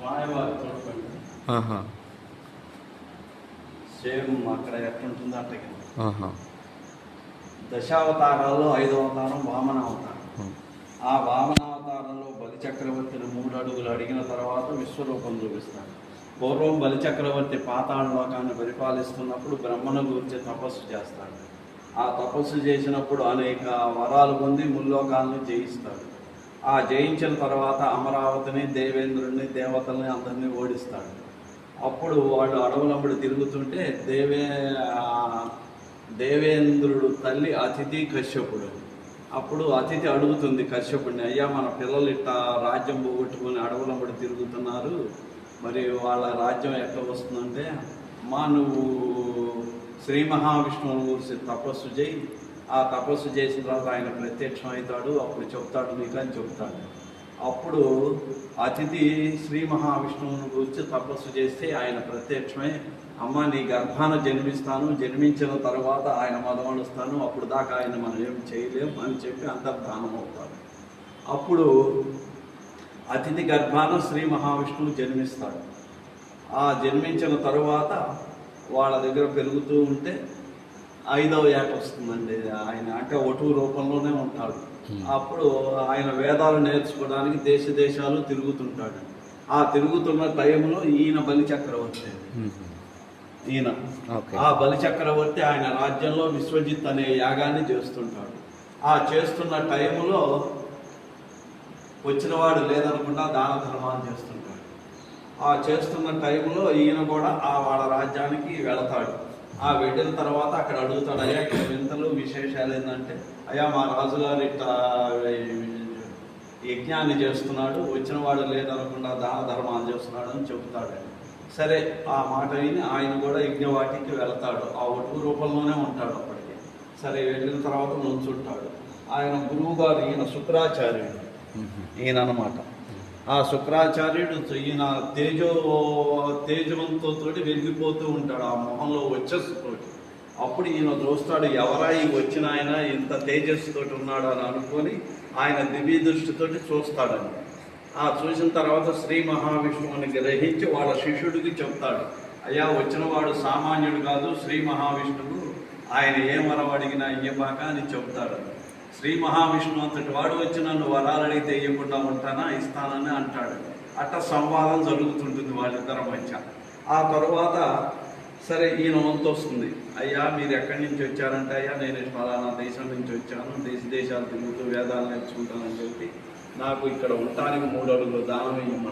స్వామివారి చూడండి సేమ్ అక్కడ ఎట్లుంటుందో అట్టకి దశావతారాల్లో 5వ అవతారం వామన అవతారం. ఆ వామన అవతారంలో బలిచక్రవర్తిని 3 అడుగులు అడిగిన తర్వాత విశ్వరూపం చూపిస్తాడు. పూర్వం బలిచక్రవర్తి పాతాళ లోకాన్ని పరిపాలిస్తున్నప్పుడు బ్రహ్మను గురించి తపస్సు చేస్తాడు. ఆ తపస్సు చేసినప్పుడు అనేక వరాలు పొంది ముల్లోకాలను జయిస్తాడు. ఆ జయించిన తర్వాత అమరావతిని, దేవేంద్రుడిని, దేవతల్ని అందరినీ ఓడిస్తాడు. అప్పుడు వాళ్ళు అడవులప్పుడు తిరుగుతుంటే దేవేంద్రుడు తల్లి అతిథి కశ్యపుడు. అప్పుడు అతిథి అడుగుతుంది కశ్యపుడిని, అయ్యా మన పిల్లలు ఇట్లా రాజ్యం పోగొట్టుకుని అడవులప్పుడు తిరుగుతున్నారు, మరి వాళ్ళ రాజ్యం ఎట్లా వస్తుందంటే, నువ్వు శ్రీ మహావిష్ణువుని గురించి తపస్సు చేయి, ఆ తపస్సు చేసిన తర్వాత ఆయన ప్రత్యక్షం అవుతాడు, అప్పుడు చెప్తాడు నీకు అని చెప్తాడు. అప్పుడు అతిథి శ్రీ మహావిష్ణువుని గురించి తపస్సు చేస్తే ఆయన ప్రత్యక్షమై, అమ్మ నీ గర్భాన జన్మిస్తాను, జన్మించిన తర్వాత ఆయన మదమణుస్తాను, అప్పుడు దాకా ఆయన మనం ఏం చేయలేం అని చెప్పి అంతర్ధానం అవుతాడు. అప్పుడు అతిథి గర్భాన శ్రీ మహావిష్ణువు జన్మిస్తాడు. ఆ జన్మించిన తరువాత వాళ్ళ దగ్గర పెరుగుతూ ఉంటే 5వ ఏట వస్తుందండి. ఆయన అంటే ఒటు రూపంలోనే ఉంటాడు. అప్పుడు ఆయన వేదాలు నేర్చుకోవడానికి దేశాలు తిరుగుతుంటాడు. ఆ తిరుగుతున్న టైంలో ఈయన బలిచక్రవర్తి. ఆ బలిచక్రవర్తి ఆయన రాజ్యంలో విశ్వజిత్ అనే యాగాన్ని చేస్తుంటాడు. ఆ చేస్తున్న టైంలో వచ్చినవాడు లేదనకుండా దాన ధర్మాలు చేస్తుంటాడు. ఆ చేస్తున్న టైంలో ఈయన కూడా వాళ్ళ రాజ్యానికి వెళతాడు. ఆ వెళ్ళిన తర్వాత అక్కడ అడుగుతాడు, అయ్యా ఇక్కడ వింతలు విశేషాలు ఏంటంటే, అయ్యా మా రాజుగారు ఇట్లా యజ్ఞాన్ని చేస్తున్నాడు, వచ్చిన వాడు లేదనకుండా దాన ధర్మాలు చేస్తున్నాడు అని చెబుతాడు. సరే ఆ మాట విని ఆయన కూడా యజ్ఞవాటికి వెళతాడు. ఆ ఒట్టు రూపంలోనే ఉంటాడు అప్పటికి. సరే వెళ్ళిన తర్వాత నుంచుంటాడు. ఆయన గురువు గారు ఈయన శుక్రాచార్యుడు ఈయన అనమాట. ఆ శుక్రాచార్యుడు ఈయన తేజవంతో వెలిగిపోతూ ఉంటాడు, ఆ మొహంలో వచ్చేస్తోటి. అప్పుడు ఈయన చూస్తాడు, ఎవరా ఈ వచ్చిన ఆయన ఇంత తేజస్సుతోటి ఉన్నాడు అని అనుకొని ఆయన దివ్య దృష్టితోటి చూస్తాడని. ఆ చూసిన తర్వాత శ్రీ మహావిష్ణువుని గ్రహించి వాళ్ళ శిష్యుడికి చెప్తాడు, అయ్యా వచ్చిన వాడు సామాన్యుడు కాదు, శ్రీ మహావిష్ణువు, ఆయన ఏ వరం అడిగినా ఇయ్యబాక అని చెప్తాడు. శ్రీ మహావిష్ణువు అంతటి వాడు వచ్చి నన్ను వరాలు అడిగితే ఇవ్వకుండా ఉంటానా, ఇస్తానని అంటాడు. అట్లా సంవాదం జరుగుతుంటుంది వాళ్ళిద్దరి మధ్య. ఆ తరువాత సరే ఈయన వంతు వస్తుంది, అయ్యా మీరు ఎక్కడి నుంచి వచ్చారంటే, అయ్యా నేను ఫలానా దేశం నుంచి వచ్చాను, దేశాలు తిరుగుతూ వేదాలు నేర్చుకుంటానని చెప్పి నాకు ఇక్కడ ఉండటానికి 3 అడుగులు దానం ఇవ్వమని